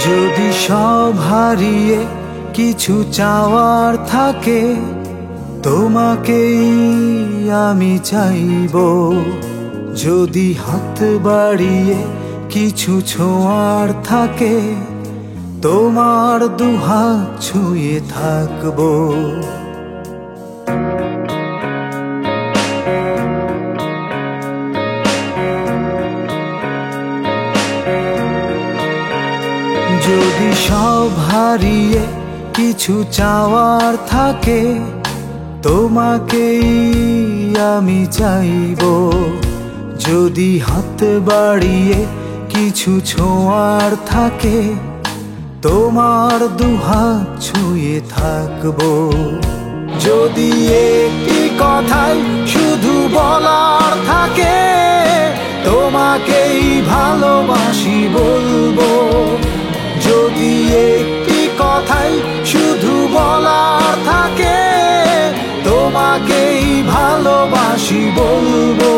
যদি সব হারিয়ে কিছু চাওয়ার থাকে, তোমাকেই আমি চাইব। যদি হাত বাড়িয়ে কিছু ছোঁয়ার থাকে, তোমার দুহাত ছুঁয়ে থাকবো। যদি সব হারিয়ে কিছু চাওয়ার থাকে, তোমাকেই আমি চাইব। যদি হাত বাড়িয়ে কিছু ছোঁয়ার থাকে, তোমার দুহাত ছুঁয়ে থাকবো। যদি একটি কথাই শুধু বলার থাকে, তোমাকেই ভালোবাসি বলবো। যদি একটি কথাই শুধু বলার থাকে, তোমাকেই ভালোবাসি বলবো।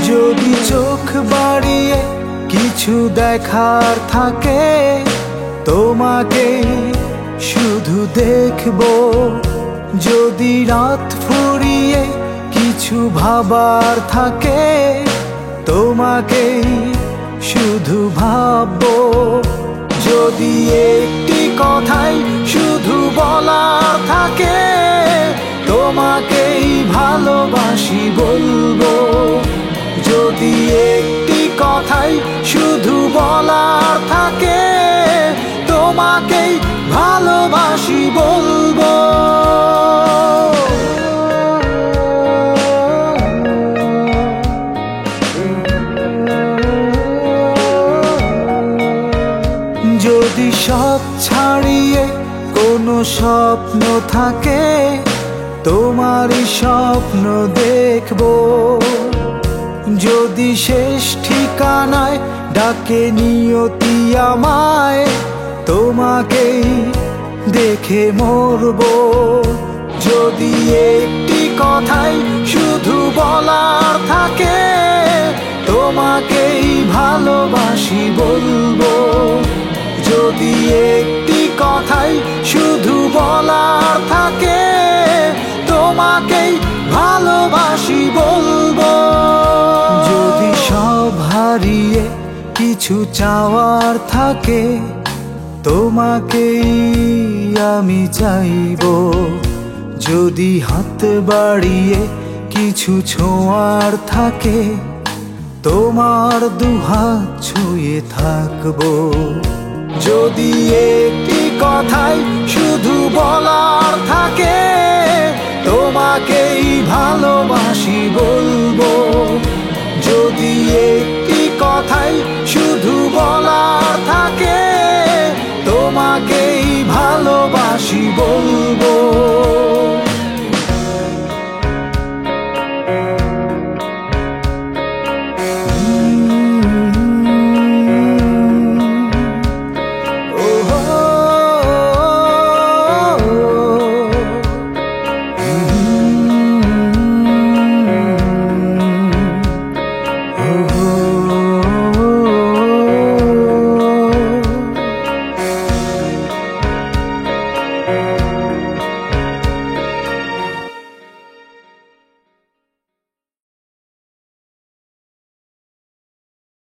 যদি চোখ বাড়িয়ে কিছু দেখার থাকে, তোমাকে শুধু দেখবো। যদি রাত ফুরিয়ে কিছু ভাবার থাকে, তোমাকে শুধু ভাববো। যদি একটি কথাই শুধু বলার থাকে, তোমাকেই ভালোবাসি বলবো। যদি একটি কথাই শুধু বলার থাকে, তোমাকেই ভালোবাসি বলবো। যদি সব ছাড়িয়ে কোনো স্বপ্ন থাকে, তোমারই স্বপ্ন দেখবো। যদি শেষ ঠিকানায় ডাকে নিয়তি আমায়, তোমাকেই দেখে মরবো। যদি একটি কথাই শুধু বলার থাকে, তোমাকেই ভালোবাসি বলবো। যদি একটি কথাই শুধু বলার থাকে, তোমাকেই ভালোবাসি বলবো। যদি সব হারিয়ে কিছু চাওয়ার থাকে, তোমাকেই আমি চাইব। যদি হাত বাড়িয়ে কিছু ছোঁয়ার থাকে, তোমার দুহাত ছুঁয়ে থাকবো। যদি একটি কথাই শুধু বলার থাকে, তোমাকেই ভালোবাসি বলবো। যদি একটি কথাই শুধু বলার